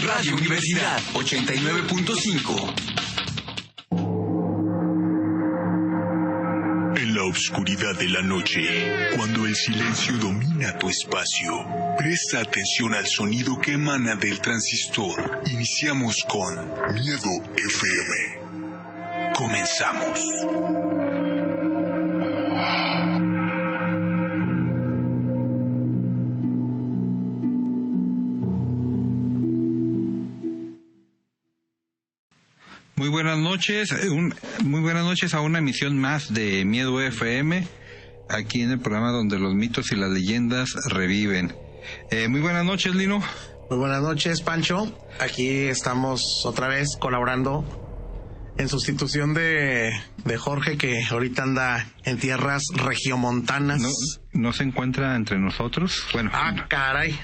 Radio Universidad 89.5. En la oscuridad de la noche, cuando el silencio domina tu espacio, presta atención al sonido que emana del transistor. Iniciamos con Miedo FM. Comenzamos. Muy buenas noches a una emisión más de Miedo FM, aquí en el programa donde los mitos y las leyendas reviven. Muy buenas noches, Lino. Muy buenas noches, Pancho. Aquí estamos otra vez colaborando en sustitución de Jorge, que ahorita anda en tierras regiomontanas. No se encuentra entre nosotros. Bueno, caray.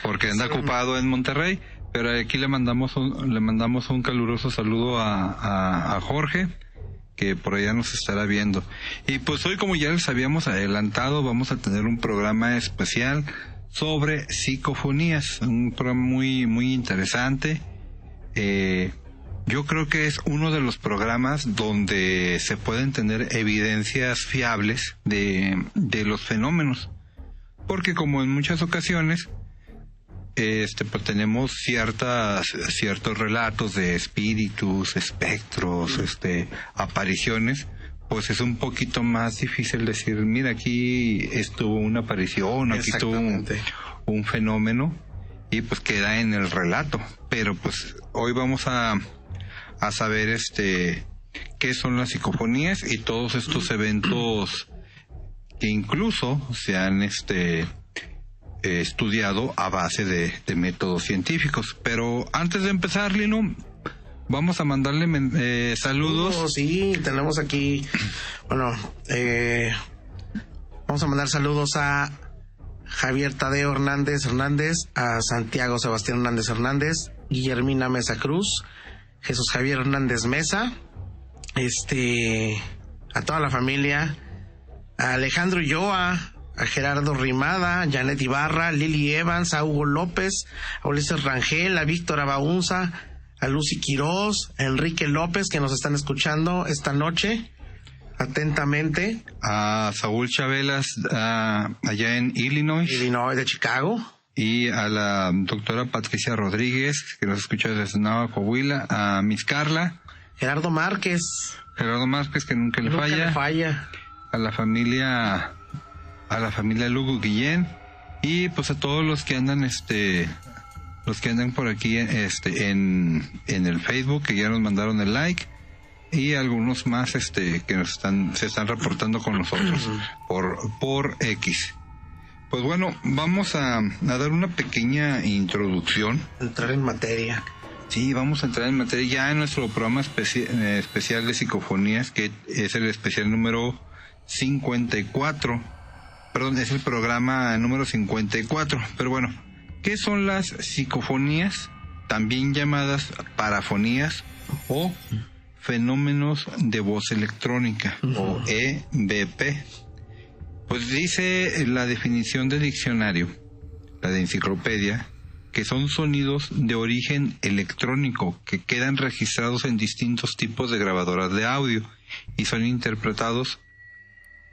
Porque anda ocupado en Monterrey. Pero aquí le mandamos un caluroso saludo a Jorge, que por allá nos estará viendo. Y pues hoy, como ya les habíamos adelantado, vamos a tener un programa especial sobre psicofonías, un programa muy, muy interesante. Yo creo que es uno de los programas donde se pueden tener evidencias fiables de los fenómenos. Porque como en muchas ocasiones, pues tenemos ciertos relatos de espíritus, espectros, apariciones, pues es un poquito más difícil decir, mira, aquí estuvo una aparición, aquí estuvo un fenómeno, y pues queda en el relato. Pero pues hoy vamos a saber qué son las psicofonías y todos estos eventos que incluso se han estudiado a base de métodos científicos. Pero antes de empezar, Lino, vamos a mandarle saludos. Sí, tenemos aquí, vamos a mandar saludos a Javier Tadeo Hernández, a Santiago Sebastián Hernández, Guillermina Mesa Cruz, Jesús Javier Hernández Mesa, a toda la familia, a Alejandro Ulloa, a Gerardo Rimada, a Janet Ibarra, a Lili Evans, a Hugo López, a Ulises Rangel, a Víctor Abaunza, a Lucy Quirós, a Enrique López, que nos están escuchando esta noche atentamente, a Saúl Chabelas, allá en Illinois de Chicago, y a la doctora Patricia Rodríguez, que nos escucha desde Nava, Coahuila, a Miss Carla, Gerardo Márquez, que nunca le falla, a la familia Lugo Guillén, y pues a todos los que andan por aquí en el Facebook, que ya nos mandaron el like, y algunos más que se están reportando con nosotros por X. Pues bueno, vamos a dar una pequeña introducción. Entrar en materia. Sí, vamos a entrar en materia ya en nuestro programa especial de psicofonías, que es el especial número 54. Perdón, es el programa número 54. Pero bueno, ¿qué son las psicofonías? También llamadas parafonías o fenómenos de voz electrónica, o EVP. Pues dice la definición del diccionario, la de enciclopedia, que son sonidos de origen electrónico que quedan registrados en distintos tipos de grabadoras de audio y son interpretados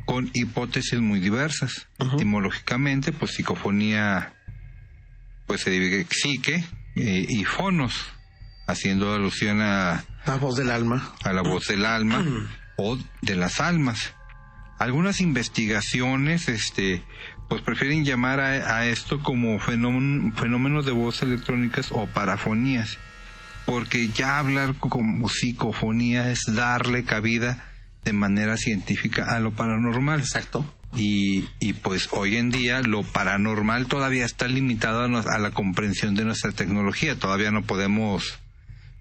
con hipótesis muy diversas. Etimológicamente, pues psicofonía pues se divide psique y fonos, haciendo alusión a la voz del alma, o de las almas. Algunas investigaciones pues prefieren llamar a esto como fenómenos de voz electrónicas o parafonías, porque ya hablar como psicofonía es darle cabida de manera científica a lo paranormal. Exacto. Y pues hoy en día lo paranormal todavía está limitado a la comprensión de nuestra tecnología. Todavía no podemos,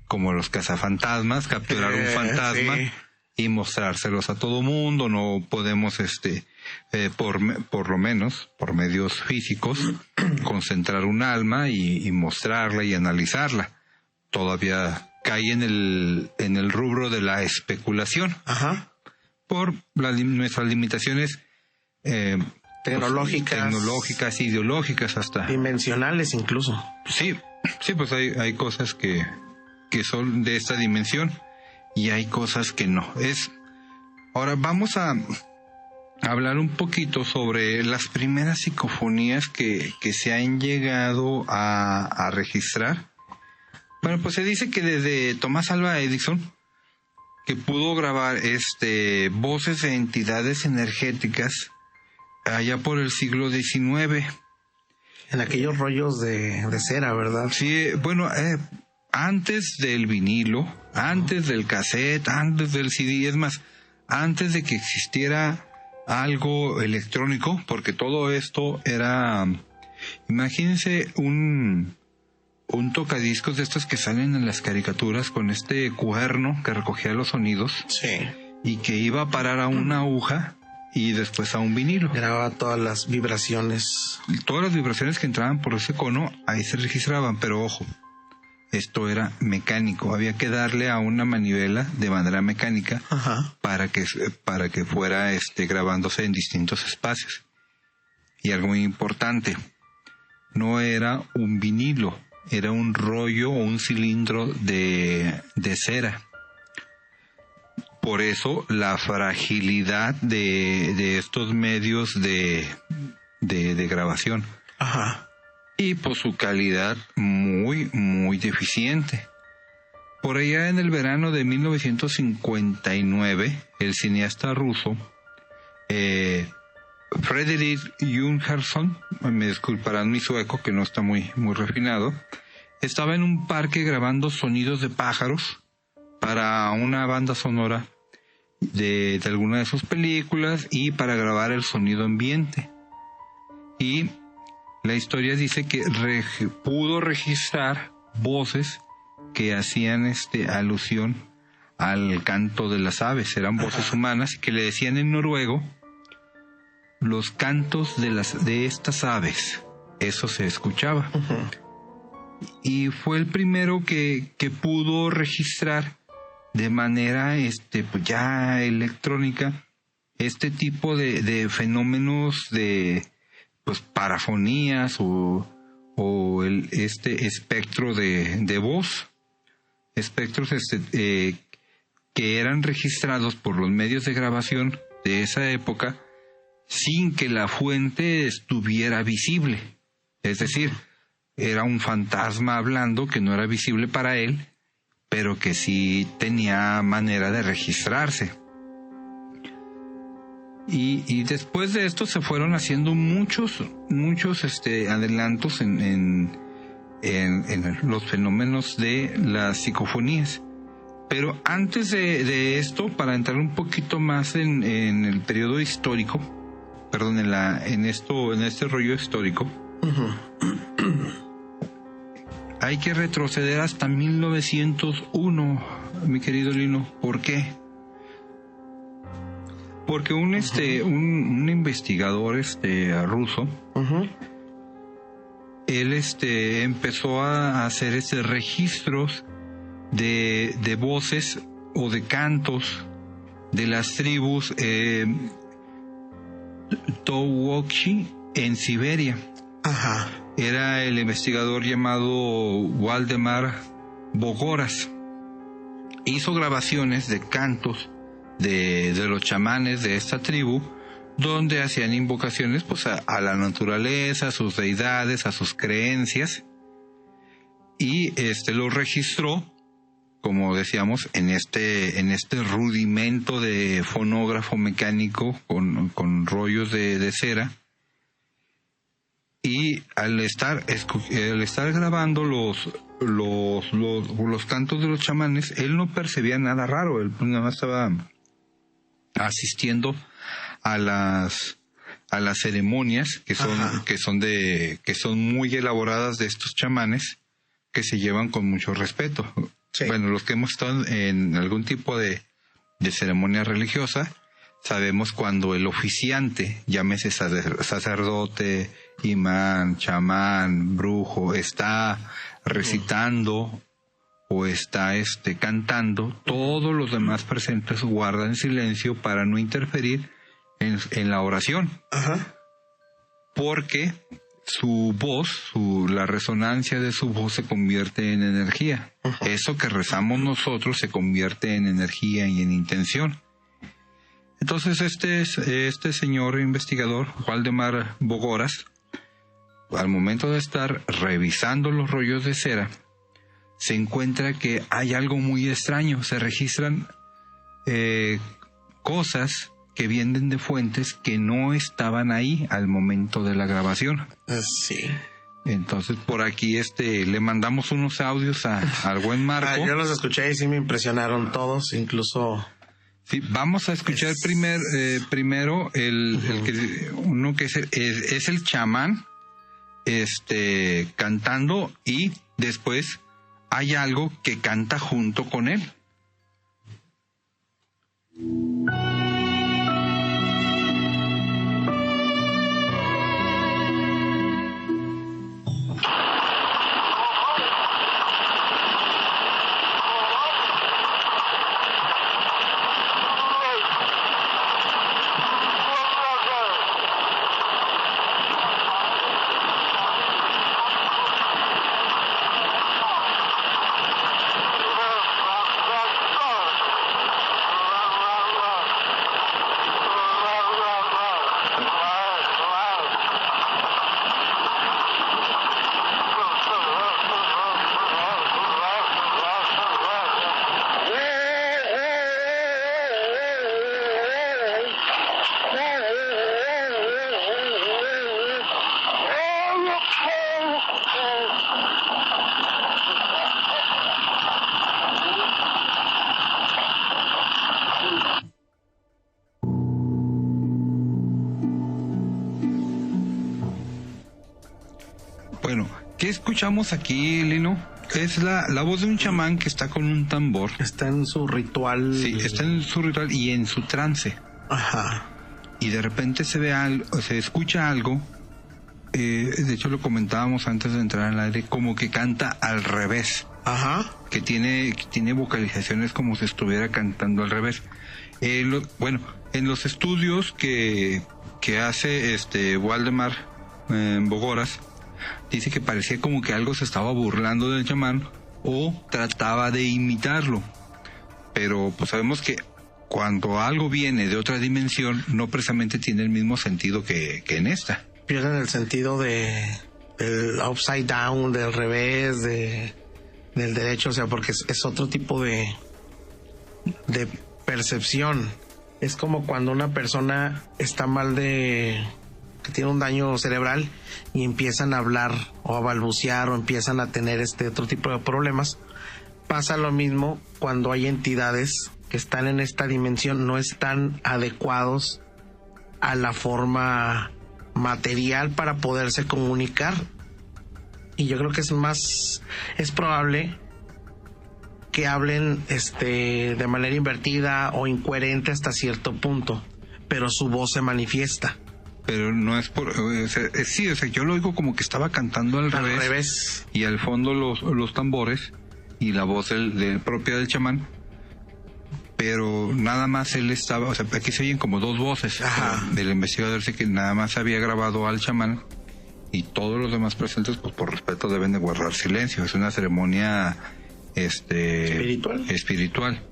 como los cazafantasmas, capturar un fantasma y mostrárselos a todo mundo. No podemos por lo menos por medios físicos concentrar un alma y mostrarla y analizarla. Todavía cae en el rubro de la especulación. Por nuestras limitaciones tecnológicas, ideológicas, hasta dimensionales incluso. Sí, Sí, pues hay cosas que son de esta dimensión y hay cosas que no. Ahora vamos a hablar un poquito sobre las primeras psicofonías que se han llegado a registrar. Bueno, pues se dice que desde Thomas Alva Edison, que pudo grabar voces de entidades energéticas allá por el siglo XIX. En aquellos rollos de cera, ¿verdad? Sí, bueno, antes del vinilo, antes del cassette, antes del CD, es más, antes de que existiera algo electrónico, porque todo esto era, imagínense un tocadiscos de estos que salen en las caricaturas con este cuerno que recogía los sonidos. Sí. Y que iba a parar a una aguja y después a un vinilo. Grababa todas las vibraciones. Todas las vibraciones que entraban por ese cono, ahí se registraban, pero ojo, esto era mecánico, había que darle a una manivela de manera mecánica. Ajá. para que fuera grabándose en distintos espacios. Y algo muy importante, no era un vinilo, era un rollo o un cilindro de cera. Por eso la fragilidad de estos medios de grabación. Ajá. Y por su calidad muy, muy deficiente. Por allá en el verano de 1959, el cineasta ruso Fredrik Jungersson, me disculparán mi sueco que no está muy, muy refinado, estaba en un parque grabando sonidos de pájaros para una banda sonora de alguna de sus películas y para grabar el sonido ambiente. Y la historia dice que pudo registrar voces que hacían alusión al canto de las aves, eran voces humanas que le decían en noruego los cantos de estas aves, eso se escuchaba. Y fue el primero que pudo registrar de manera pues ya electrónica este tipo de fenómenos de pues parafonías o espectro de voz, espectros que eran registrados por los medios de grabación de esa época sin que la fuente estuviera visible. Es decir, era un fantasma hablando que no era visible para él, pero que sí tenía manera de registrarse. Y después de esto se fueron haciendo muchos adelantos en los fenómenos de las psicofonías. Pero antes de esto, para entrar un poquito más en el periodo histórico, perdón, en este rollo histórico, hay que retroceder hasta 1901, mi querido Lino. ¿Por qué? Porque un investigador ruso, él empezó a hacer registros de voces o de cantos de las tribus Towokchi en Siberia. Ajá. Era el investigador llamado Waldemar Bogoras. Hizo grabaciones de cantos de los chamanes de esta tribu, donde hacían invocaciones pues a la naturaleza, a sus deidades, a sus creencias, y lo registró, como decíamos, en este rudimento de fonógrafo mecánico con rollos de cera. Y al estar grabando los cantos de los chamanes, él no percibía nada raro, él nada más estaba asistiendo a las ceremonias que son muy elaboradas de estos chamanes, que se llevan con mucho respeto. Sí. Bueno, los que hemos estado en algún tipo de ceremonia religiosa, sabemos cuando el oficiante, llámese sacerdote, imán, chamán, brujo, está recitando o está cantando, todos los demás presentes guardan silencio para no interferir en la oración. Ajá. Porque su voz, la resonancia de su voz se convierte en energía. Eso que rezamos nosotros se convierte en energía y en intención. Entonces este señor investigador, Waldemar Bogoras, al momento de estar revisando los rollos de cera, se encuentra que hay algo muy extraño. Se registran cosas que vienen de fuentes que no estaban ahí al momento de la grabación. Sí. Entonces por aquí le mandamos unos audios al buen Marco. Yo los escuché y sí me impresionaron todos, incluso. Sí, vamos a escuchar primero uno que es el chamán cantando, y después hay algo que canta junto con él. Bueno, ¿qué escuchamos aquí, Lino? Es la voz de un chamán que está con un tambor. Está en su ritual. Sí, está en su ritual y en su trance. Ajá. Y de repente se escucha algo. De hecho, lo comentábamos antes de entrar al aire, como que canta al revés. Ajá. Que tiene vocalizaciones como si estuviera cantando al revés. Bueno, en los estudios que hace Waldemar Bogoras, dice que parecía como que algo se estaba burlando del chamán o trataba de imitarlo. Pero pues sabemos que cuando algo viene de otra dimensión, no precisamente tiene el mismo sentido que en esta. Pierden el sentido del upside down, del revés, del derecho, o sea, porque es otro tipo de percepción. Es como cuando una persona está mal que tiene un daño cerebral y empiezan a hablar o a balbucear o empiezan a tener otro tipo de problemas. Pasa lo mismo cuando hay entidades que están en esta dimensión, no están adecuados a la forma material para poderse comunicar. Y yo creo que es probable que hablen de manera invertida o incoherente hasta cierto punto, pero su voz se manifiesta. Pero no es por... sí, o sea, yo lo oigo como que estaba cantando al revés. Y al fondo los tambores y la voz propia del chamán. Pero nada más él estaba... O sea, aquí se oyen como dos voces. Del investigador. Dice que nada más había grabado al chamán y todos los demás presentes, pues por respeto deben de guardar silencio. Es una ceremonia espiritual.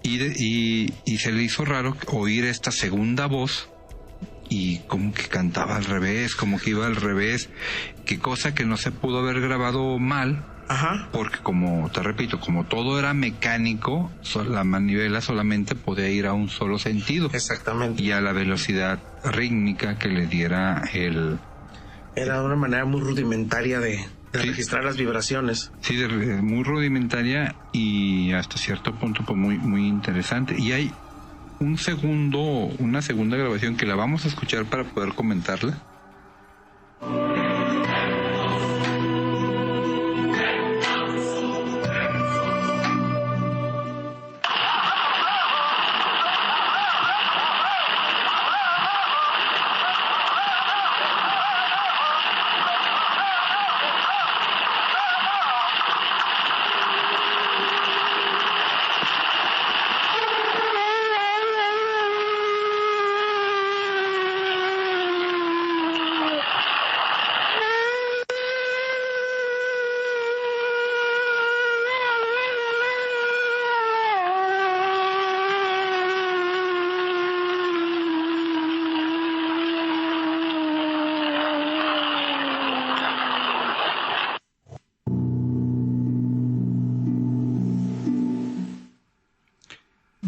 Y se le hizo raro oír esta segunda voz y como que cantaba al revés, como que iba al revés, que cosa que no se pudo haber grabado mal. Ajá. Porque como te repito, como todo era mecánico, la manivela solamente podía ir a un solo sentido. Exactamente. Y a la velocidad rítmica que le diera Era una manera muy rudimentaria de registrar las vibraciones. Sí, muy rudimentaria y hasta cierto punto pues muy, muy interesante. Y hay una segunda grabación que la vamos a escuchar para poder comentarla.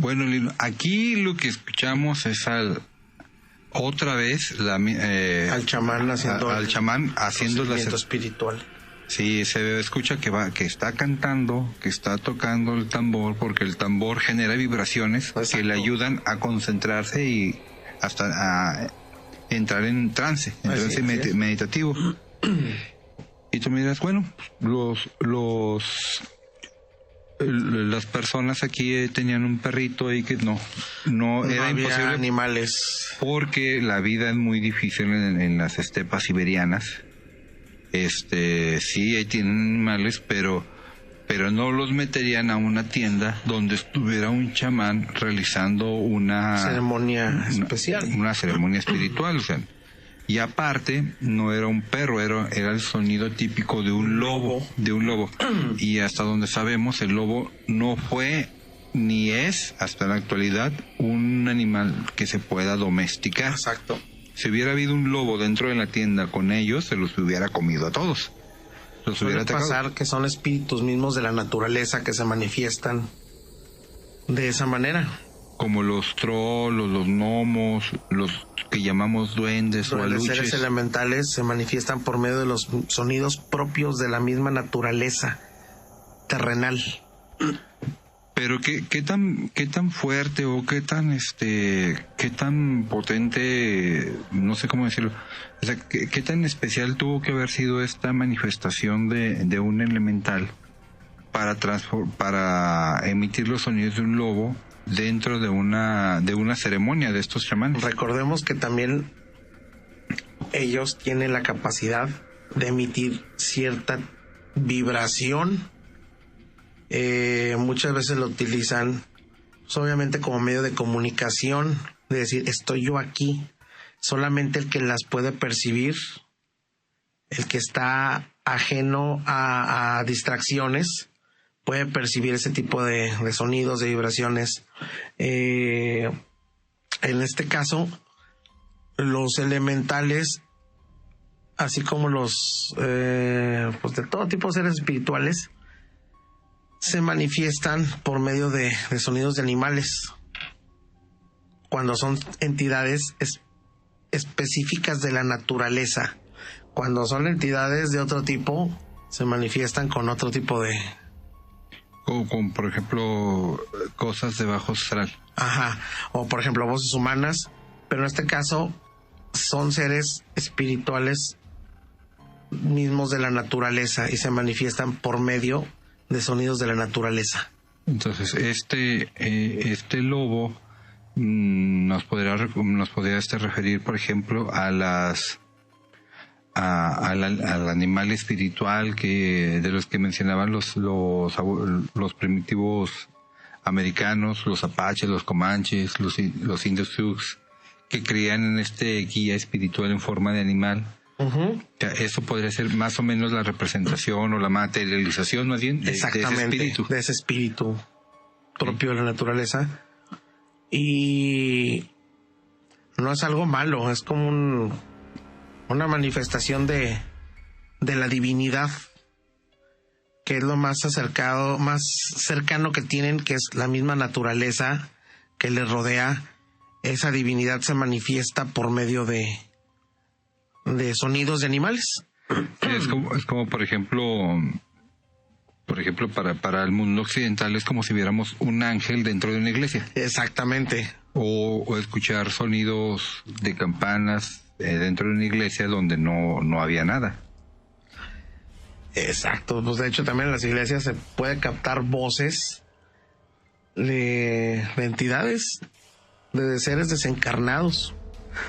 Bueno, Lino, aquí lo que escuchamos es otra vez al chamán haciendo al chamán haciendo procedimiento espiritual. Sí, se escucha que está cantando, que está tocando el tambor, porque el tambor genera vibraciones. Exacto. Que le ayudan a concentrarse y hasta a entrar en trance, meditativo. Y tú me dirás, bueno, las personas aquí tenían un perrito ahí que no era imposible, animales, porque la vida es muy difícil en las estepas siberianas. Sí, ahí tienen animales, pero no los meterían a una tienda donde estuviera un chamán realizando una ceremonia especial, una ceremonia espiritual, o sea. Y aparte, no era un perro, era el sonido típico de un lobo. Y hasta donde sabemos, el lobo no fue ni es, hasta la actualidad, un animal que se pueda domesticar. Exacto. Si hubiera habido un lobo dentro de la tienda con ellos, se los hubiera comido a todos. Los hubiera atacado. Pasar que son espíritus mismos de la naturaleza que se manifiestan de esa manera. Como los trolls, los gnomos, los que llamamos duendes o aluches. Los seres elementales se manifiestan por medio de los sonidos propios de la misma naturaleza terrenal. Pero qué tan fuerte o qué tan potente, no sé cómo decirlo, o sea, qué tan especial tuvo que haber sido esta manifestación de un elemental para emitir los sonidos de un lobo dentro de una ceremonia de estos chamanes. Recordemos que también ellos tienen la capacidad de emitir cierta vibración. Muchas veces lo utilizan, pues, obviamente como medio de comunicación, de decir estoy yo aquí. Solamente el que las puede percibir, el que está ajeno a distracciones, puede percibir ese tipo de sonidos, de vibraciones. En este caso, los elementales, así como los pues de todo tipo de seres espirituales, se manifiestan por medio de sonidos de animales. Cuando son entidades específicas de la naturaleza. Cuando son entidades de otro tipo, se manifiestan con otro tipo de... O con, por ejemplo, cosas de bajo astral. Ajá. O, por ejemplo, voces humanas. Pero en este caso, son seres espirituales mismos de la naturaleza y se manifiestan por medio de sonidos de la naturaleza. Entonces, este lobo nos podría referir, por ejemplo, al animal espiritual de los que mencionaban los primitivos americanos, los apaches, los comanches, los indios sioux, que creían en este guía espiritual en forma de animal. Uh-huh. O sea, eso podría ser más o menos la representación o la materialización, más bien, de ese espíritu propio de la naturaleza. Y no es algo malo, es como una manifestación de la divinidad, que es lo más cercano que tienen, que es la misma naturaleza que les rodea. Esa divinidad se manifiesta por medio de sonidos de animales. Sí, es como por ejemplo para el mundo occidental es como si viéramos un ángel dentro de una iglesia. Exactamente. O escuchar sonidos de campanas dentro de una iglesia donde no había nada. Exacto, pues de hecho también en las iglesias se puede captar voces de entidades, de seres desencarnados,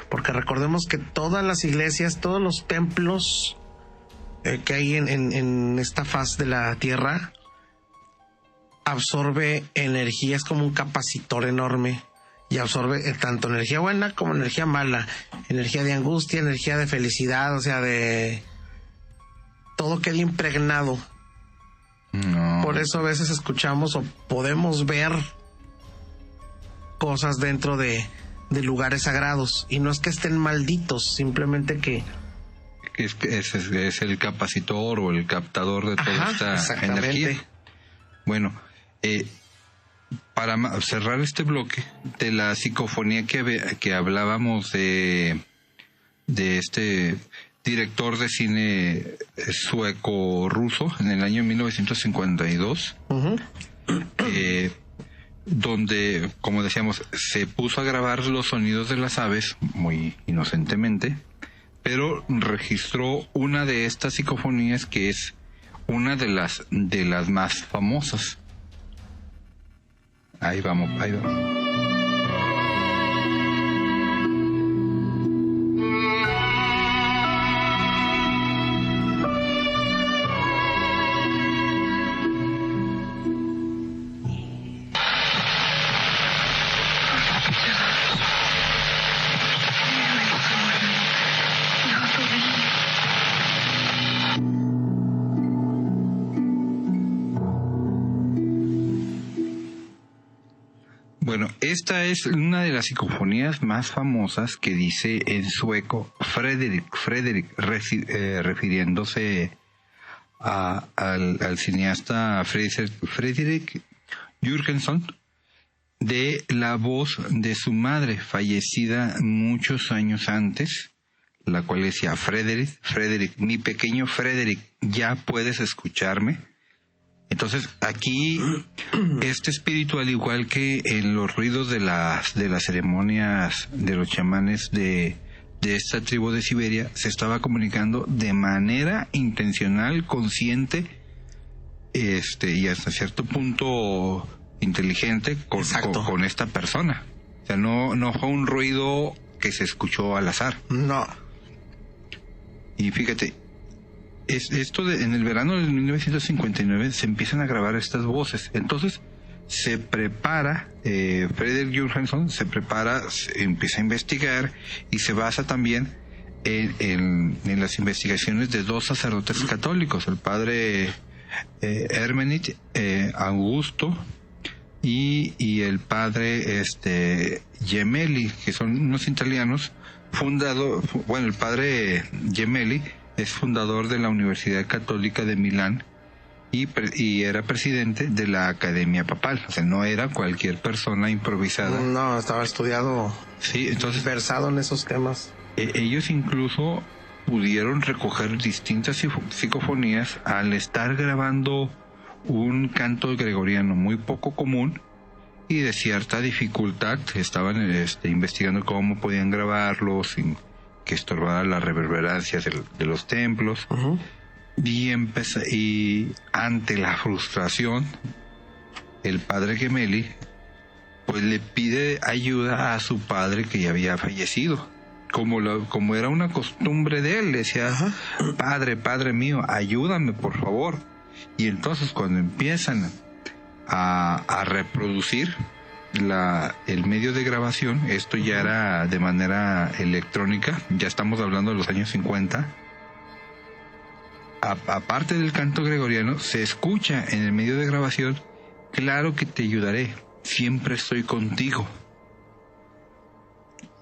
porque recordemos que todas las iglesias, todos los templos que hay en esta faz de la tierra, absorbe energía, es como un capacitor enorme. Y absorbe tanto energía buena como energía mala, energía de angustia, energía de felicidad, o sea, de todo queda impregnado. No. Por eso a veces escuchamos o podemos ver cosas dentro de lugares sagrados, y no es que estén malditos, simplemente que es el capacitor o el captador de toda esta energía. Bueno, para cerrar este bloque de la psicofonía que hablábamos de este director de cine sueco-ruso en el año 1952, donde, como decíamos, se puso a grabar los sonidos de las aves muy inocentemente, pero registró una de estas psicofonías que es una de las más famosas. Ahí vamos. Bueno, esta es una de las psicofonías más famosas que dice en sueco Fredrik, refiriéndose al cineasta Fredrik Jürgensen, de la voz de su madre, fallecida muchos años antes, la cual decía: Fredrik, mi pequeño Fredrik, ¿ya puedes escucharme? Entonces, aquí, este espíritu, al igual que en los ruidos de las ceremonias de los chamanes de esta tribu de Siberia, se estaba comunicando de manera intencional, consciente, y hasta cierto punto inteligente con esta persona. O sea, no fue un ruido que se escuchó al azar. No. Y fíjate, en el verano de 1959 se empiezan a grabar estas voces. Entonces se prepara, Fredrik Jürgensen empieza a investigar y se basa también en las investigaciones de dos sacerdotes católicos, el padre Hermenit Augusto y el padre Gemelli, que son unos italianos el padre Gemelli es fundador de la Universidad Católica de Milán y era presidente de la Academia Papal. O sea, no era cualquier persona improvisada. No, estaba estudiado, sí, entonces versado en esos temas. Ellos incluso pudieron recoger distintas psicofonías al estar grabando un canto gregoriano muy poco común y de cierta dificultad. Estaban investigando cómo podían grabarlo sin que estorbara la reverberancia de los templos. Uh-huh. Y ante la frustración, el padre Gemelli pues le pide ayuda a su padre que ya había fallecido. Como era una costumbre de él, le decía: padre mío, ayúdame por favor. Y entonces cuando empiezan a reproducir el medio de grabación, esto ya era de manera electrónica, ya estamos hablando de los años 50, aparte del canto gregoriano, se escucha en el medio de grabación: claro que te ayudaré, siempre estoy contigo.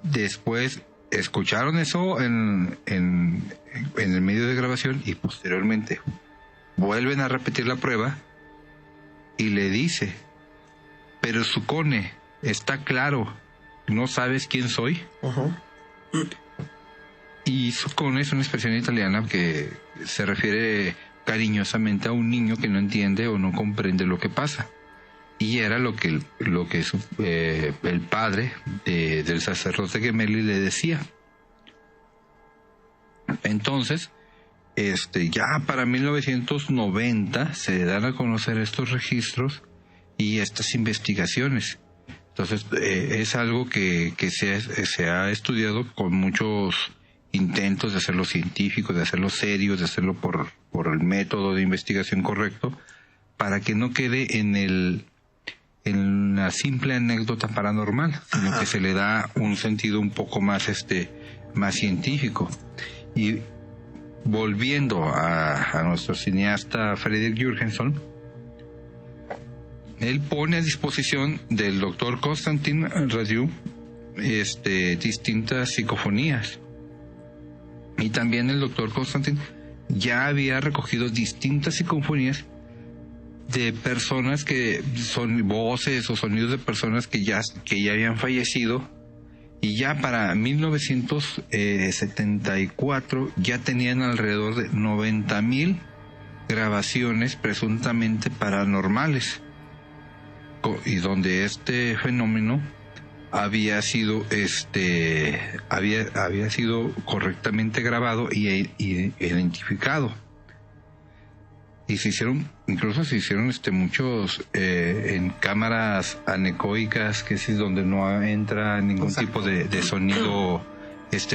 Después escucharon eso en el medio de grabación y posteriormente vuelven a repetir la prueba y le dice: pero Sukone, está claro, ¿no sabes quién soy? Uh-huh. Y Sukone es una expresión italiana que se refiere cariñosamente a un niño que no entiende o no comprende lo que pasa. Y era lo que el padre del sacerdote Gemelli le decía. Entonces, ya para 1990 se dan a conocer estos registros y estas investigaciones. Entonces es algo que se ha estudiado con muchos intentos de hacerlo científico, de hacerlo serio, de hacerlo por el método de investigación correcto, para que no quede en la simple anécdota paranormal, sino que se le da un sentido un poco más más científico. Y volviendo a nuestro cineasta Fredrik Jürgensen, él pone a disposición del doctor Konstantin Radiu distintas psicofonías. Y también el doctor Konstantin ya había recogido distintas psicofonías de personas que son voces o sonidos de personas que ya habían fallecido, y ya para 1974 ya tenían alrededor de 90,000 grabaciones presuntamente paranormales, y donde este fenómeno había sido había sido correctamente grabado y identificado. Y se hicieron muchos en cámaras anecoicas, que es donde no entra ningún tipo de sonido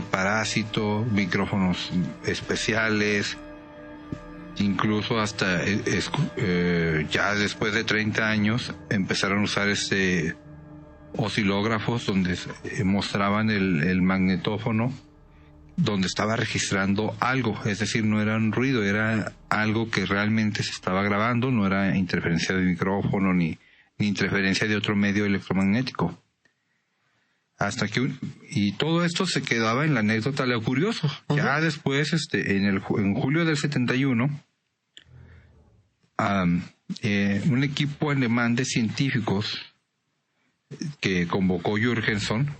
parásito, micrófonos especiales, incluso hasta ya después de 30 años empezaron a usar oscilógrafos donde mostraban el magnetófono donde estaba registrando algo, es decir, no era un ruido, era algo que realmente se estaba grabando, no era interferencia de micrófono ni interferencia de otro medio electromagnético. Hasta que y todo esto se quedaba en la anécdota. Lo curioso, ya después en julio del 71 un equipo alemán de científicos que convocó Jürgenson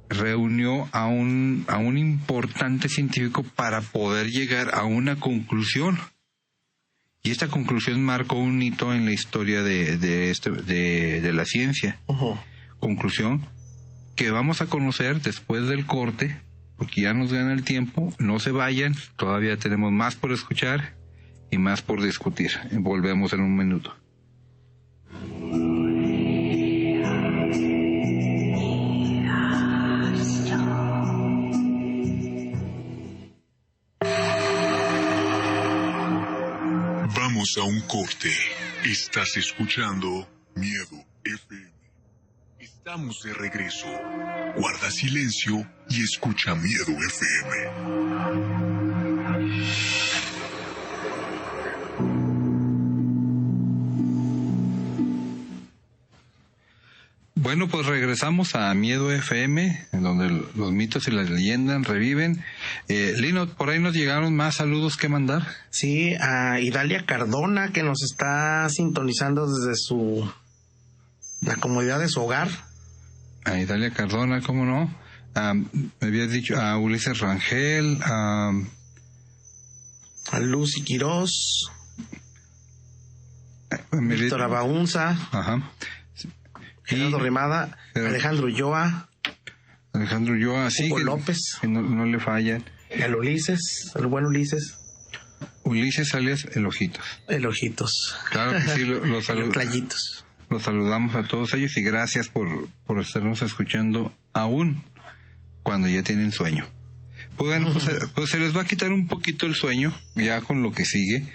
reunió a un importante científico para poder llegar a una conclusión, y esta conclusión marcó un hito en la historia de la ciencia. Conclusión que vamos a conocer después del corte, porque ya nos gana el tiempo. No se vayan, todavía tenemos más por escuchar y más por discutir. Volvemos en un minuto. Vamos a un corte. Estás escuchando Miedo FM. Estamos de regreso. Guarda silencio y escucha Miedo FM. Bueno, pues regresamos a Miedo FM, en donde los mitos y las leyendas reviven. Lino, por ahí nos llegaron más saludos que mandar. Sí, a Idalia Cardona, que nos está sintonizando desde la comodidad de su hogar. A Idalia Cardona, ¿cómo no? Me habías dicho a Ulises Rangel, a Lucy Quirós, Víctor Abaunza, Gerardo Rimada, Alejandro Ulloa, sí, Hugo López, que no le fallan. El Ulises, el buen Ulises. Ulises alias El Ojitos. El Ojitos. Claro que sí, los Clayitos. Los saludamos a todos ellos y gracias por estarnos escuchando aún cuando ya tienen sueño. Pues bueno, pues se les va a quitar un poquito el sueño ya con lo que sigue.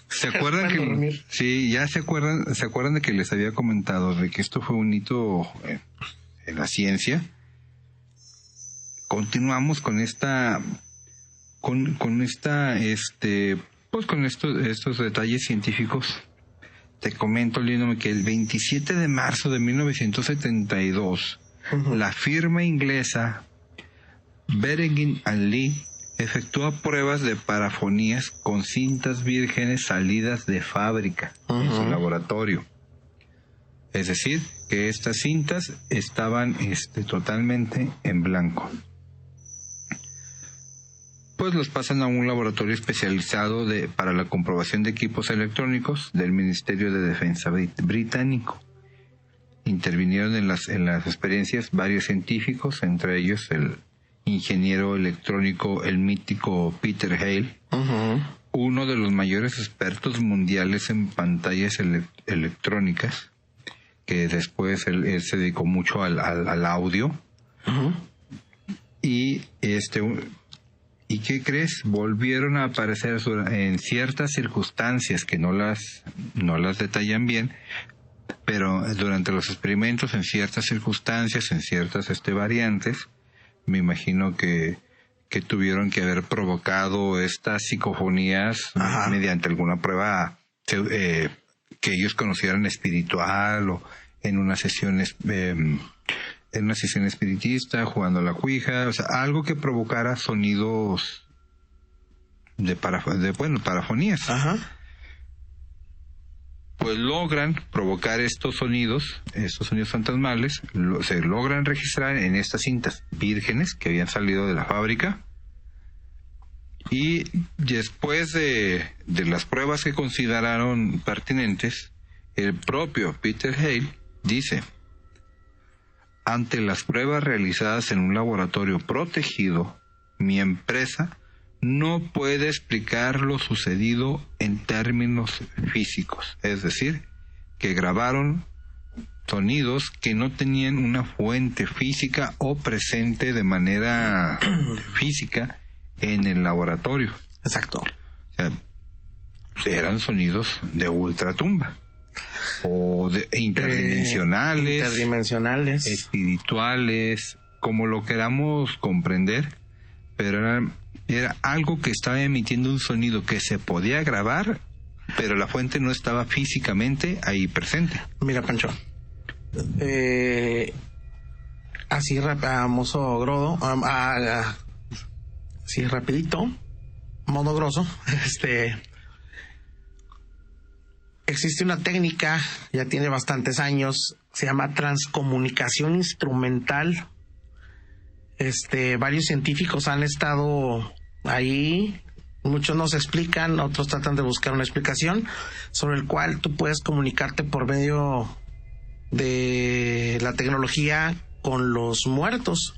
¿Se acuerdan que sí, ya se acuerdan de que les había comentado de que esto fue un hito en la ciencia? Continuamos con estos detalles científicos. Te comento, Lino, que el 27 de marzo de 1972, la firma inglesa Behring & Lee efectúa pruebas de parafonías con cintas vírgenes salidas de fábrica en su laboratorio. Es decir, que estas cintas estaban totalmente en blanco. Pues los pasan a un laboratorio especializado para la comprobación de equipos electrónicos del Ministerio de Defensa británico. Intervinieron en las experiencias varios científicos, entre ellos el ingeniero electrónico, el mítico Peter Hale, uno de los mayores expertos mundiales en pantallas electrónicas, que después él se dedicó mucho al audio. Y ¿y qué crees? Volvieron a aparecer en ciertas circunstancias que no las detallan bien, pero durante los experimentos, en ciertas circunstancias, en ciertas variantes, me imagino que tuvieron que haber provocado estas psicofonías mediante alguna prueba que ellos conocieran espiritual, o en una sesión espiritista, jugando a la Ouija, o sea, algo que provocara sonidos parafonías. Ajá. Pues logran provocar estos sonidos fantasmales, se logran registrar en estas cintas vírgenes que habían salido de la fábrica, y después de las pruebas que consideraron pertinentes, el propio Peter Hale dice: ante las pruebas realizadas en un laboratorio protegido, mi empresa no puede explicar lo sucedido en términos físicos. Es decir, que grabaron sonidos que no tenían una fuente física o presente de manera física en el laboratorio. Exacto. O sea, eran sonidos de ultratumba o de interdimensionales, espirituales, como lo queramos comprender, pero era algo que estaba emitiendo un sonido que se podía grabar, pero la fuente no estaba físicamente ahí presente. Mira, Pancho, así mozo grodo, así rapidito, modo grosso, existe una técnica, ya tiene bastantes años, se llama transcomunicación instrumental. Varios científicos han estado ahí, muchos nos explican, otros tratan de buscar una explicación, sobre el cual tú puedes comunicarte por medio de la tecnología con los muertos.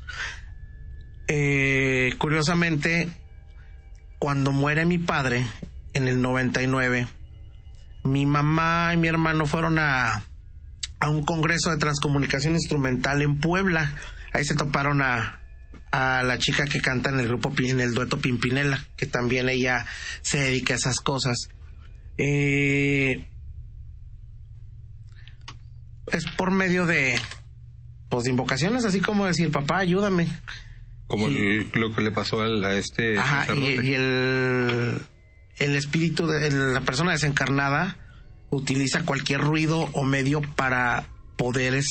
Curiosamente, cuando muere mi padre en el 99, mi mamá y mi hermano fueron a un congreso de transcomunicación instrumental en Puebla. Ahí se toparon a la chica que canta en el grupo, en el dueto Pimpinela, que también ella se dedica a esas cosas. Es por medio de invocaciones, así como decir: papá, ayúdame. Como lo que le pasó a este sacerdote. Y el espíritu de la persona desencarnada utiliza cualquier ruido o medio para poder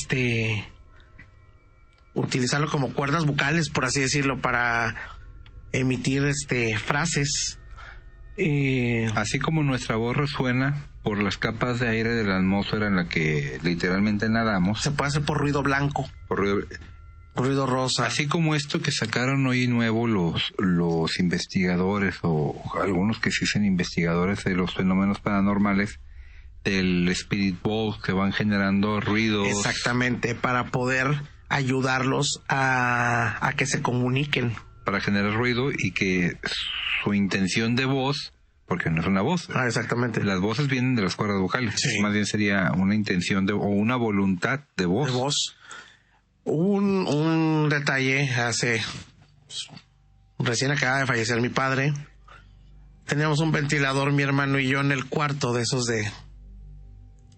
utilizarlo como cuerdas vocales, por así decirlo, para emitir frases. Así como nuestra voz resuena por las capas de aire de la atmósfera en la que literalmente nadamos, se puede hacer por ruido blanco, por ruido rosa. Así como esto que sacaron hoy nuevo los investigadores, o algunos que se dicen investigadores de los fenómenos paranormales, del Spirit Box, que van generando ruidos. Exactamente, para poder ayudarlos a que se comuniquen. Para generar ruido y que su intención de voz, porque no es una voz. Exactamente. Las voces vienen de las cuerdas vocales. Sí. Más bien sería una intención o una voluntad de voz. De voz. Un detalle, recién acaba de fallecer mi padre. Teníamos un ventilador, mi hermano y yo, en el cuarto de esos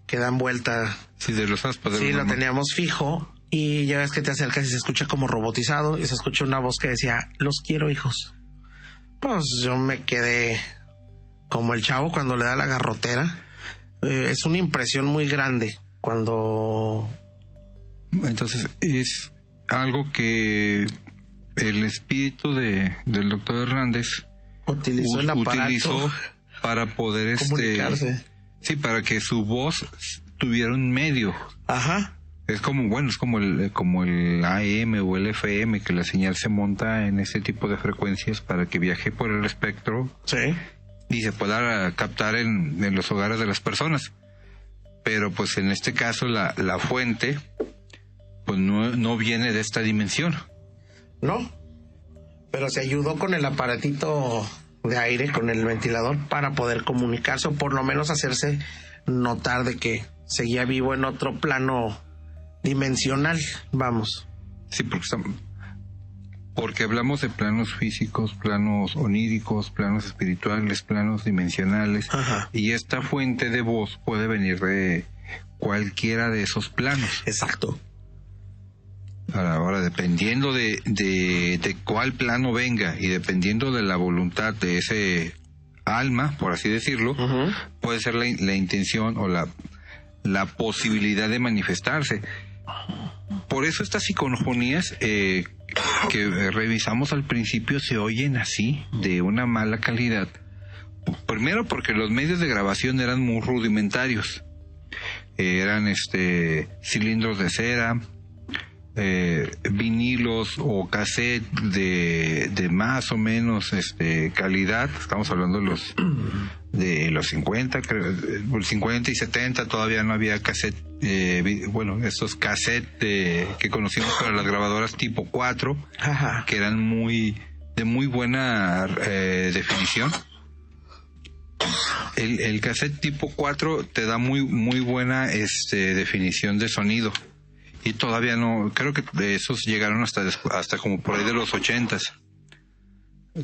que dan vuelta. Sí, de los aspas. Sí, lo teníamos fijo. Y ya ves que te acercas y se escucha como robotizado, y se escucha una voz que decía: los quiero, hijos. Pues yo me quedé como el chavo cuando le da la garrotera. Es una impresión muy grande cuando... Entonces es algo que el espíritu del doctor Hernández utilizó el aparato para poder comunicarse. Sí, para que su voz tuviera un medio. Ajá. Es como el AM o el FM, que la señal se monta en ese tipo de frecuencias para que viaje por el espectro. Sí. Y se pueda captar en los hogares de las personas. Pero pues en este caso la fuente pues no viene de esta dimensión. No, pero se ayudó con el aparatito de aire, con el ventilador, para poder comunicarse, o por lo menos hacerse notar de que seguía vivo en otro plano dimensional, vamos. Sí, porque hablamos de planos físicos, planos oníricos, planos espirituales, planos dimensionales. Ajá. Y esta fuente de voz puede venir de cualquiera de esos planos. Exacto. Ahora, dependiendo de cuál plano venga y dependiendo de la voluntad de ese alma, por así decirlo, Uh-huh. puede ser la intención o la posibilidad de manifestarse. Por eso estas psicofonías que revisamos al principio se oyen así, de una mala calidad. Primero porque los medios de grabación eran muy rudimentarios. Eran cilindros de cera, vinilos o cassette de más o menos calidad. Estamos hablando de los 50, 50 y 70, todavía no había cassette, estos cassettes que conocimos para las grabadoras tipo 4, Ajá. que eran de muy buena definición. El cassette tipo 4 te da muy buena definición de sonido. Y todavía no, creo que esos llegaron hasta como por ahí de los 80s,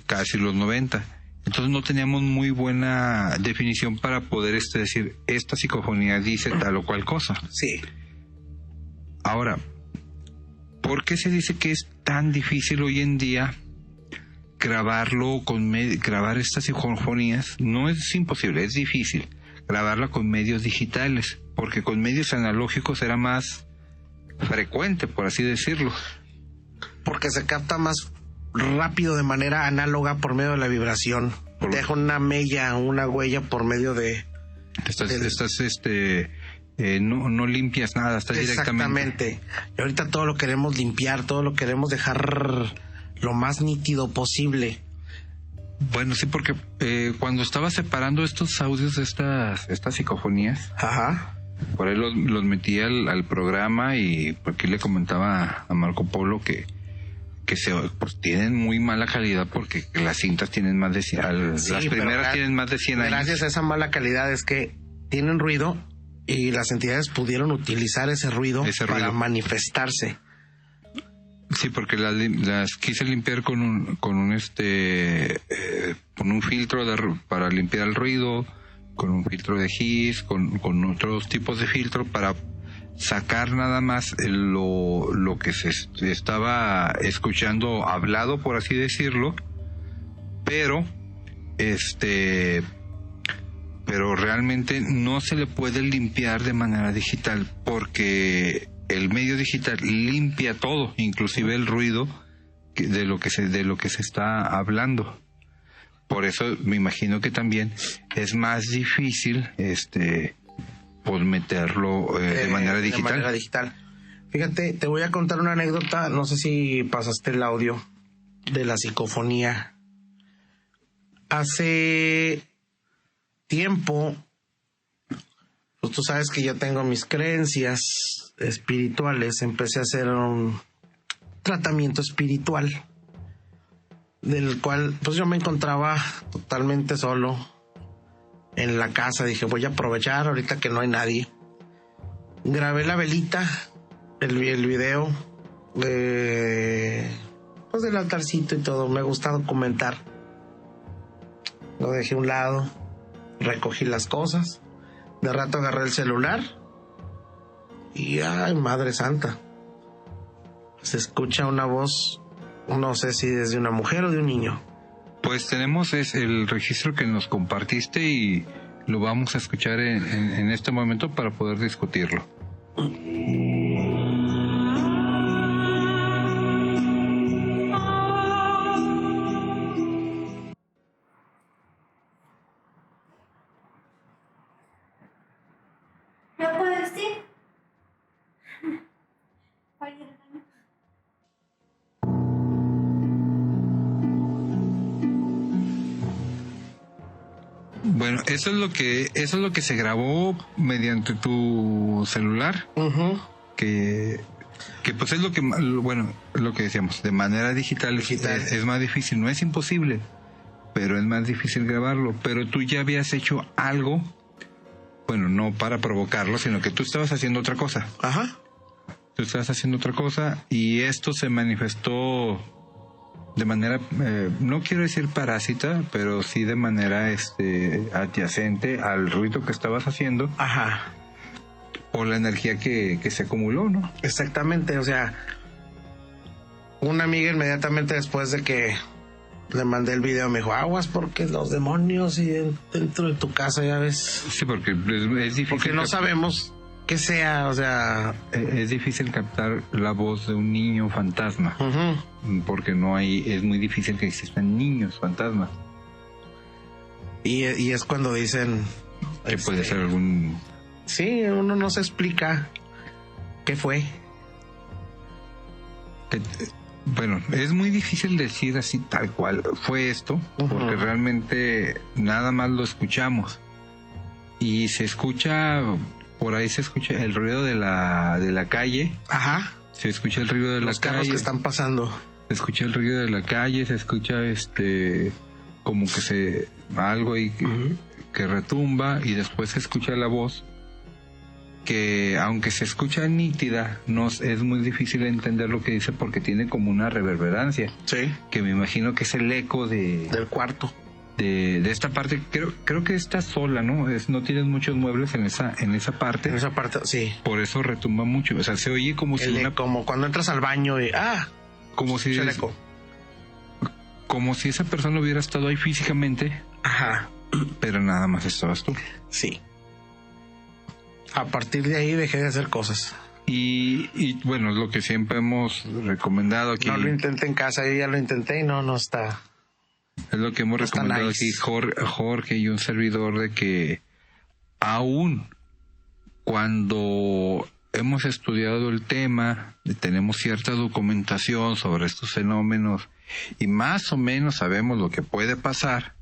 casi los 90. Entonces no teníamos muy buena definición para poder decir, esta psicofonía dice tal o cual cosa. Sí. Ahora, ¿por qué se dice que es tan difícil hoy en día grabar estas psicofonías? No es imposible, es difícil grabarla con medios digitales, porque con medios analógicos era más frecuente, por así decirlo. Porque se capta más rápido de manera análoga por medio de la vibración. Deja una huella por medio de... No limpias nada, estás directamente. Exactamente. Y ahorita todo lo queremos limpiar, todo lo queremos dejar lo más nítido posible. Bueno, sí, porque cuando estaba separando estos audios de estas psicofonías, ajá, por ahí los metí al programa, y por aquí le comentaba a Marco Polo que pues tienen muy mala calidad, porque las cintas tienen más de 100, las primeras tienen más de 100 años. Gracias a esa mala calidad es que tienen ruido, y las entidades pudieron utilizar ese ruido para manifestarse. Sí, porque las quise limpiar con un filtro para limpiar el ruido, con un filtro de His, con otros tipos de filtro para sacar nada más lo que se estaba escuchando hablado, por así decirlo, pero realmente no se le puede limpiar de manera digital, porque el medio digital limpia todo, inclusive el ruido de lo que se está hablando. Por eso me imagino que también es más difícil pues meterlo de manera digital. De manera digital. Fíjate, te voy a contar una anécdota, no sé si pasaste el audio de la psicofonía. Hace tiempo, pues tú sabes que yo tengo mis creencias espirituales, empecé a hacer un tratamiento espiritual, del cual pues yo me encontraba totalmente solo en la casa. Dije, voy a aprovechar ahorita que no hay nadie. Grabé la velita, el video pues del altarcito y todo. Me gusta documentar. Lo dejé a un lado, recogí las cosas. De rato agarré el celular y ay, madre santa, se escucha una voz, no sé si es de una mujer o de un niño. Pues tenemos el registro que nos compartiste y lo vamos a escuchar en este momento para poder discutirlo. ¿No puedes ir? Oye, Bueno, eso es lo que se grabó mediante tu celular. Uh-huh. Que pues es lo que decíamos, de manera digital. Es más difícil, no es imposible, pero es más difícil grabarlo. Pero tú ya habías hecho algo, bueno, no para provocarlo, sino que tú estabas haciendo otra cosa. Ajá. Tú estabas haciendo otra cosa y esto se manifestó de manera, no quiero decir parásita, pero sí de manera adyacente al ruido que estabas haciendo. Ajá. O la energía que se acumuló, ¿no? Exactamente, o sea, una amiga inmediatamente después de que le mandé el video me dijo, aguas porque los demonios y dentro de tu casa, ya ves. Sí, porque es difícil. Porque no sabemos que sea, o sea... Es difícil captar la voz de un niño fantasma, porque es muy difícil que existan niños fantasmas. Y es cuando dicen... Que puede ser algún... Sí, uno no se explica qué fue. Bueno, es muy difícil decir así tal cual fue esto, porque realmente nada más lo escuchamos. Y se escucha, por ahí se escucha el ruido de la calle. Ajá. Se escucha el ruido de la calle. Los carros que están pasando. Se escucha el ruido de la calle, se escucha como que algo ahí que retumba, y después se escucha la voz que, aunque se escucha nítida, es muy difícil entender lo que dice porque tiene como una reverberancia. Sí. Que me imagino que es el eco del cuarto. De esta parte. Creo que está sola, ¿no? No tienes muchos muebles en esa parte. En esa parte, sí. Por eso retumba mucho. O sea, se oye como como cuando entras al baño y como si el eco. Como si esa persona hubiera estado ahí físicamente. Ajá. Pero nada más estabas tú. Sí. A partir de ahí dejé de hacer cosas. Y bueno, es lo que siempre hemos recomendado aquí. No lo intenté en casa, yo ya lo intenté y no está. Es lo que hemos recomendado aquí, Jorge y un servidor, de que aún cuando hemos estudiado el tema, tenemos cierta documentación sobre estos fenómenos y más o menos sabemos lo que puede pasar,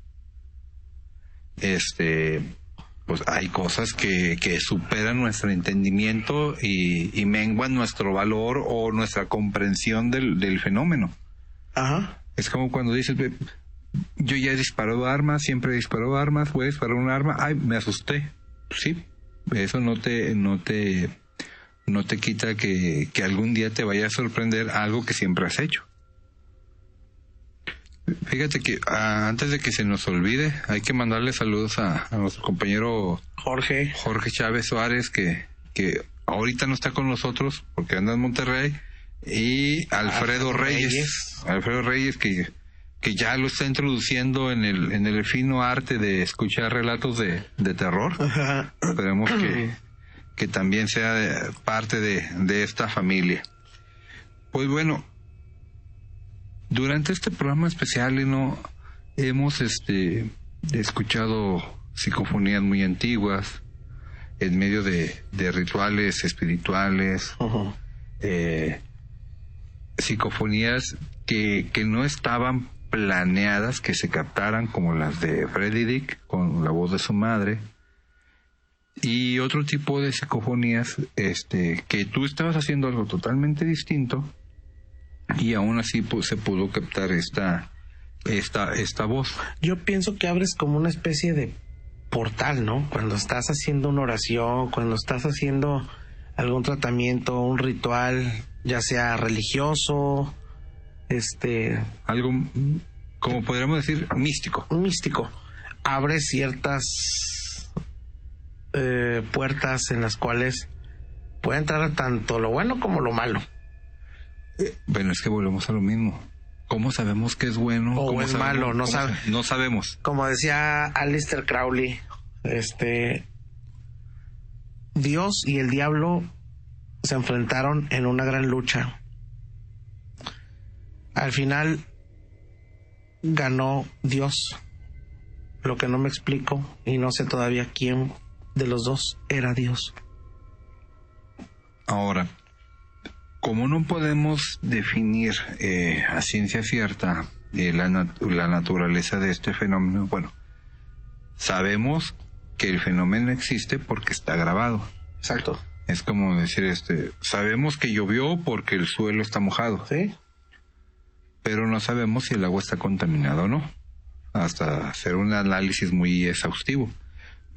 pues hay cosas que superan nuestro entendimiento y menguan nuestro valor o nuestra comprensión del fenómeno. Ajá. Es como cuando dices, yo ya he disparado armas, siempre he disparado armas, voy a disparar un arma, ay, me asusté. Sí, eso no te quita que algún día te vaya a sorprender algo que siempre has hecho. Fíjate que antes de que se nos olvide, hay que mandarle saludos a nuestro compañero Jorge Chávez Suárez, que ahorita no está con nosotros porque anda en Monterrey, y Alfredo Reyes, que ya lo está introduciendo en el fino arte de escuchar relatos de terror. Ajá. Esperemos que también sea parte de esta familia. Pues bueno, durante este programa especial hemos escuchado psicofonías muy antiguas en medio de rituales espirituales, psicofonías que no estaban planeadas que se captaran, como las de Freddy Dick con la voz de su madre, y otro tipo de psicofonías que tú estabas haciendo algo totalmente distinto y aún así se pudo captar esta voz. Yo pienso que abres como una especie de portal, ¿no? Cuando estás haciendo una oración, cuando estás haciendo algún tratamiento, un ritual, ya sea religioso, algo, como podríamos decir, místico. Místico. Abre ciertas puertas en las cuales puede entrar tanto lo bueno como lo malo. Bueno, es que volvemos a lo mismo. ¿Cómo sabemos qué es bueno o es malo? No sabemos. Como decía Aleister Crowley, Dios y el diablo se enfrentaron en una gran lucha. Al final ganó Dios. Lo que no me explico y no sé todavía quién de los dos era Dios. Ahora, como no podemos definir a ciencia cierta la naturaleza de este fenómeno, bueno, sabemos que el fenómeno existe porque está grabado. Exacto. Es como decir, sabemos que llovió porque el suelo está mojado. Sí. Pero no sabemos si el agua está contaminada o no, hasta hacer un análisis muy exhaustivo.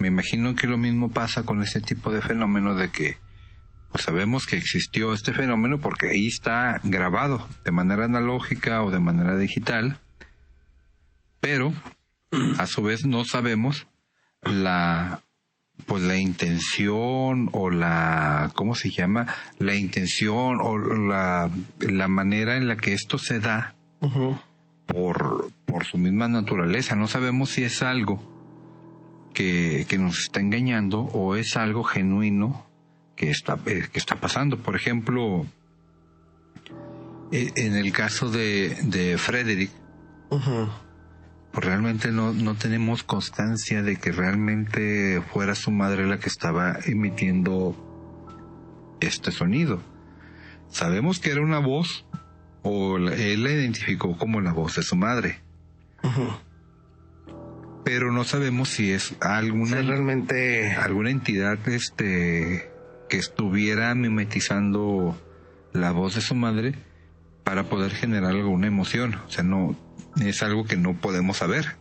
Me imagino que lo mismo pasa con este tipo de fenómeno, de que pues sabemos que existió este fenómeno porque ahí está grabado de manera analógica o de manera digital, pero a su vez no sabemos la intención o la intención o la manera en la que esto se da. Uh-huh. por su misma naturaleza. No sabemos si es algo que nos está engañando o es algo genuino que está pasando. Por ejemplo, en el caso de Frederick, Ujú. pues realmente no tenemos constancia de que realmente fuera su madre la que estaba emitiendo este sonido. Sabemos que era una voz, él la identificó como la voz de su madre, Ujú. pero no sabemos si es alguna entidad que estuviera mimetizando la voz de su madre para poder generar alguna emoción. O sea, no es algo que no podemos saber.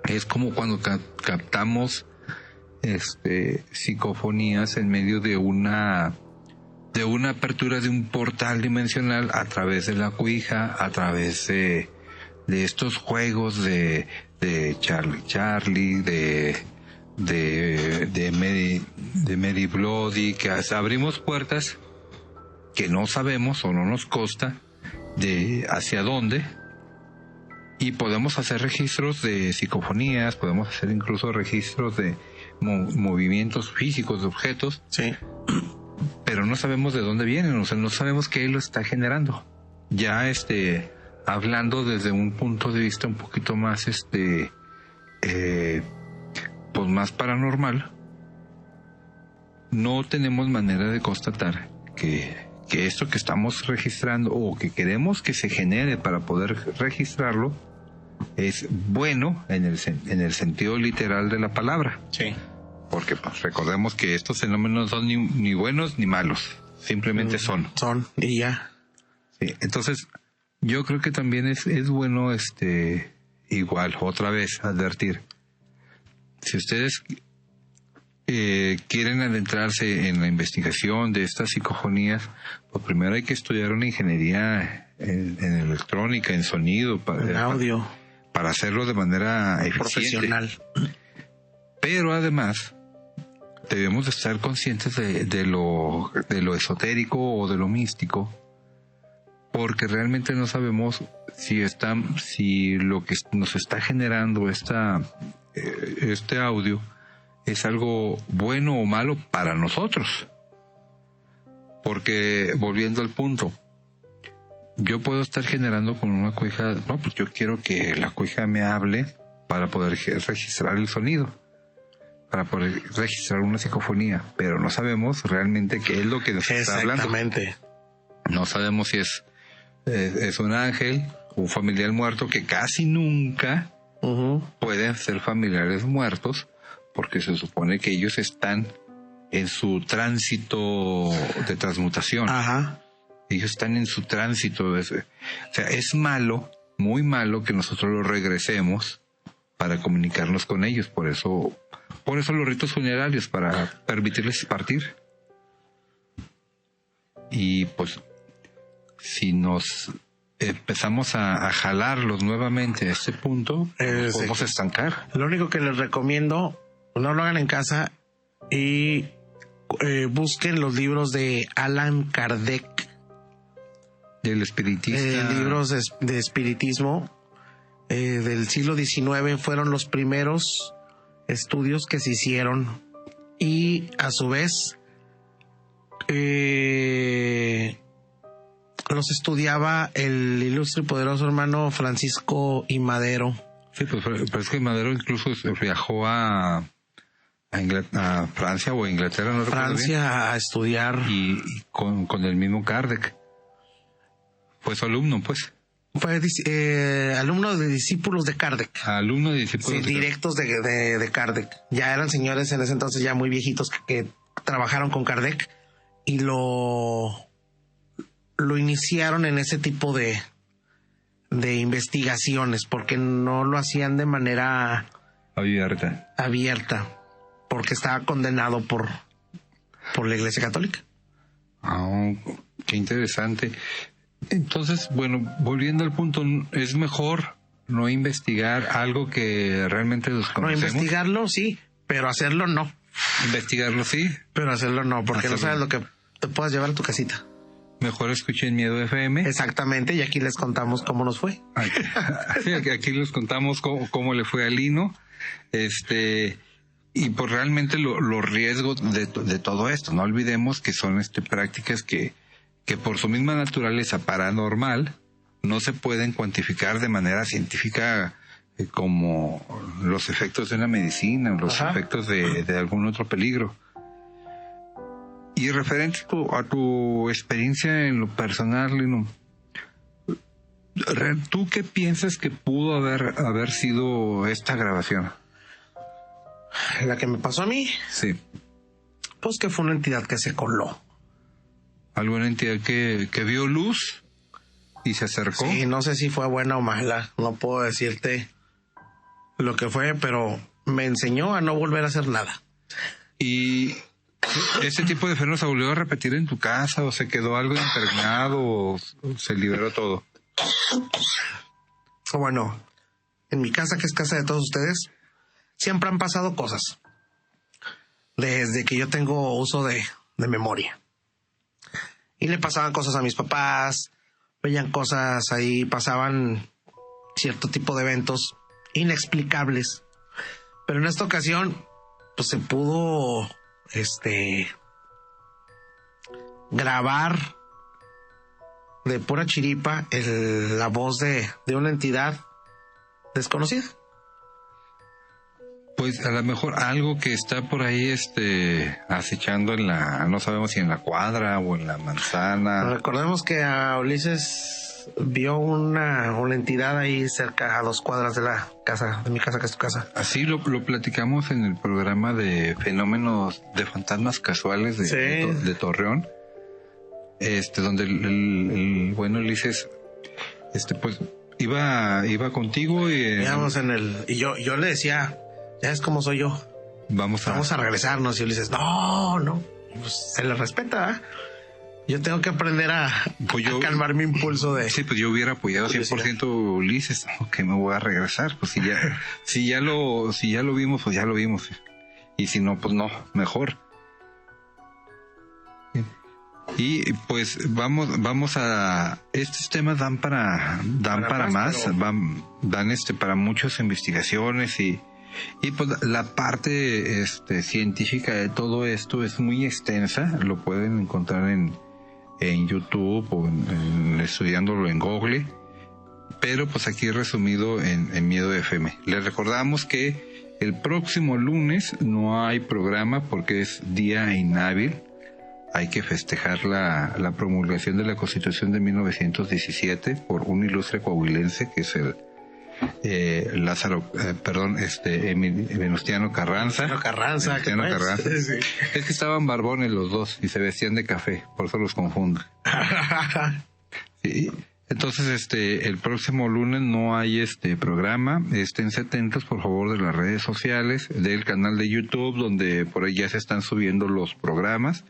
Es como cuando captamos psicofonías en medio de una apertura de un portal dimensional a través de la Ouija, a través de estos juegos de Charlie, de Mary Bloody, que abrimos puertas que no sabemos o no nos consta de hacia dónde, y podemos hacer registros de psicofonías, podemos hacer incluso registros de movimientos físicos de objetos, Sí. pero no sabemos de dónde vienen, o sea, no sabemos qué lo está generando. Ya hablando desde un punto de vista un poquito más pues más paranormal, no tenemos manera de constatar que esto que estamos registrando o que queremos que se genere para poder registrarlo es bueno en el sentido literal de la palabra. Sí. Porque pues, recordemos que estos fenómenos son ni buenos ni malos, simplemente son. Son, y ya. Sí, entonces, yo creo que también es bueno igual, otra vez, advertir. Si ustedes quieren adentrarse en la investigación de estas psicofonías, pues primero hay que estudiar una ingeniería en electrónica, en sonido, En audio. para hacerlo de manera eficiente. Profesional. Pero además, debemos de estar conscientes de lo esotérico o de lo místico, porque realmente no sabemos si lo que nos está generando este audio es algo bueno o malo para nosotros. Porque, volviendo al punto, yo puedo estar generando con una cuija, no, pues yo quiero que la cuija me hable para poder registrar el sonido, para poder registrar una psicofonía, pero no sabemos realmente qué es lo que nos está hablando. Exactamente. No sabemos si es un ángel, un familiar muerto, que casi nunca Ujú. pueden ser familiares muertos, porque se supone que ellos están en su tránsito de transmutación. Ajá. Ellos están en su tránsito. O sea, es malo, muy malo que nosotros los regresemos para comunicarnos con ellos. Por eso los ritos funerarios, para permitirles partir. Y pues, si nos empezamos a jalarlos nuevamente a este punto, nos podemos estancar. Lo único que les recomiendo, no lo hagan en casa y busquen los libros de Allan Kardec. El espiritista. Libros de espiritismo del siglo XIX fueron los primeros estudios que se hicieron, y a su vez los estudiaba el ilustre y poderoso hermano Francisco I. Madero. Sí, pues es que Madero incluso viajó a Francia o a Inglaterra, no recuerdo bien, Francia a estudiar. y con el mismo Kardec. Fue su alumno, pues. Fue alumno de discípulos de Kardec. Alumno de discípulos. Sí, directos de Kardec. Ya eran señores en ese entonces ya muy viejitos que trabajaron con Kardec y lo iniciaron en ese tipo de investigaciones, porque no lo hacían de manera abierta, porque estaba condenado por la Iglesia Católica. Ah, qué interesante. Entonces, bueno, volviendo al punto, es mejor no investigar algo que realmente No, desconocemos. investigarlo sí, pero hacerlo no. Investigarlo sí. Pero hacerlo no, porque no Hacerlo. sabes lo que te puedas llevar a tu casita. Mejor escuchen Miedo FM. Exactamente, y aquí les contamos cómo nos fue. Sí, aquí les contamos cómo le fue a Lino. Y pues realmente los riesgos de todo esto, no olvidemos que son prácticas que por su misma naturaleza paranormal no se pueden cuantificar de manera científica como los efectos de una medicina, los efectos de algún otro peligro. Y referente a tu experiencia en lo personal, Lino, ¿tú qué piensas que pudo haber sido esta grabación? La que me pasó a mí, Sí. pues que fue una entidad que se coló. ¿Alguna entidad que vio luz y se acercó? Sí, no sé si fue buena o mala, no puedo decirte lo que fue, pero me enseñó a no volver a hacer nada. ¿Y ese tipo de fenómeno se volvió a repetir en tu casa o se quedó algo impregnado o se liberó todo? Bueno, en mi casa, que es casa de todos ustedes, siempre han pasado cosas. Desde que yo tengo uso de memoria. Y le pasaban cosas a mis papás, veían cosas ahí, pasaban cierto tipo de eventos inexplicables. Pero en esta ocasión, pues se pudo, grabar de pura chiripa la voz de una entidad desconocida. Pues a lo mejor algo que está por ahí acechando no sabemos si en la cuadra o en la manzana. Recordemos que a Ulises vio una entidad ahí cerca, a 2 cuadras de la casa, de mi casa, que es tu casa. Así lo platicamos en el programa de fenómenos de fantasmas casuales de Torreón, donde el buen Ulises, pues iba contigo y Íbamos y yo le decía, ya es como soy yo. Vamos a regresarnos. Y Ulises, no. Pues se le respeta, ¿eh? Yo tengo que aprender a calmar mi impulso de... Sí, pues yo hubiera apoyado 100% Ulises, que me voy a regresar. Pues si ya lo vimos, pues ya lo vimos. Y si no, pues no, mejor. Y pues vamos a... Estos temas dan para más, pero... dan para muchas investigaciones y pues la parte científica de todo esto es muy extensa. Lo pueden encontrar en YouTube o estudiándolo en Google, pero pues aquí resumido en Miedo FM. Les recordamos que el próximo lunes no hay programa porque es día inhábil. Hay que festejar la promulgación de la Constitución de 1917 por un ilustre coahuilense que es el Venustiano Carranza. Venustiano Carranza. Sí. Es que estaban barbones los dos y se vestían de café, por eso los confundo. Sí. Entonces, el próximo lunes no hay programa. Estén atentos, por favor, de las redes sociales, del canal de YouTube, donde por ahí ya se están subiendo los programas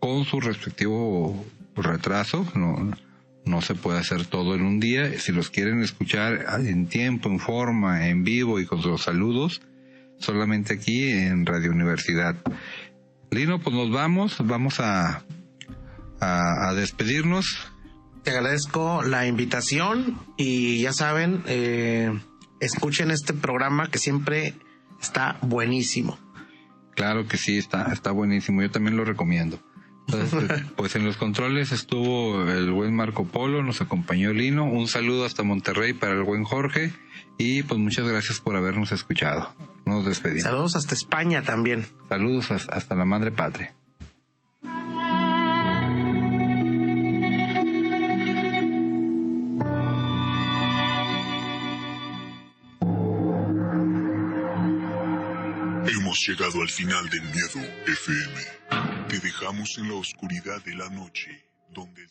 con su respectivo retraso. No se puede hacer todo en un día. Si los quieren escuchar en tiempo, en forma, en vivo y con los saludos, solamente aquí en Radio Universidad. Lino, pues nos vamos a despedirnos. Te agradezco la invitación y ya saben, escuchen este programa que siempre está buenísimo. Claro que sí, está buenísimo. Yo también lo recomiendo. Entonces, pues en los controles estuvo el buen Marco Polo, nos acompañó Lino, un saludo hasta Monterrey para el buen Jorge y pues muchas gracias por habernos escuchado. Nos despedimos. Saludos hasta España también. Saludos hasta la madre patria. Hemos llegado al final de Miedo FM. Te dejamos en la oscuridad de la noche, donde el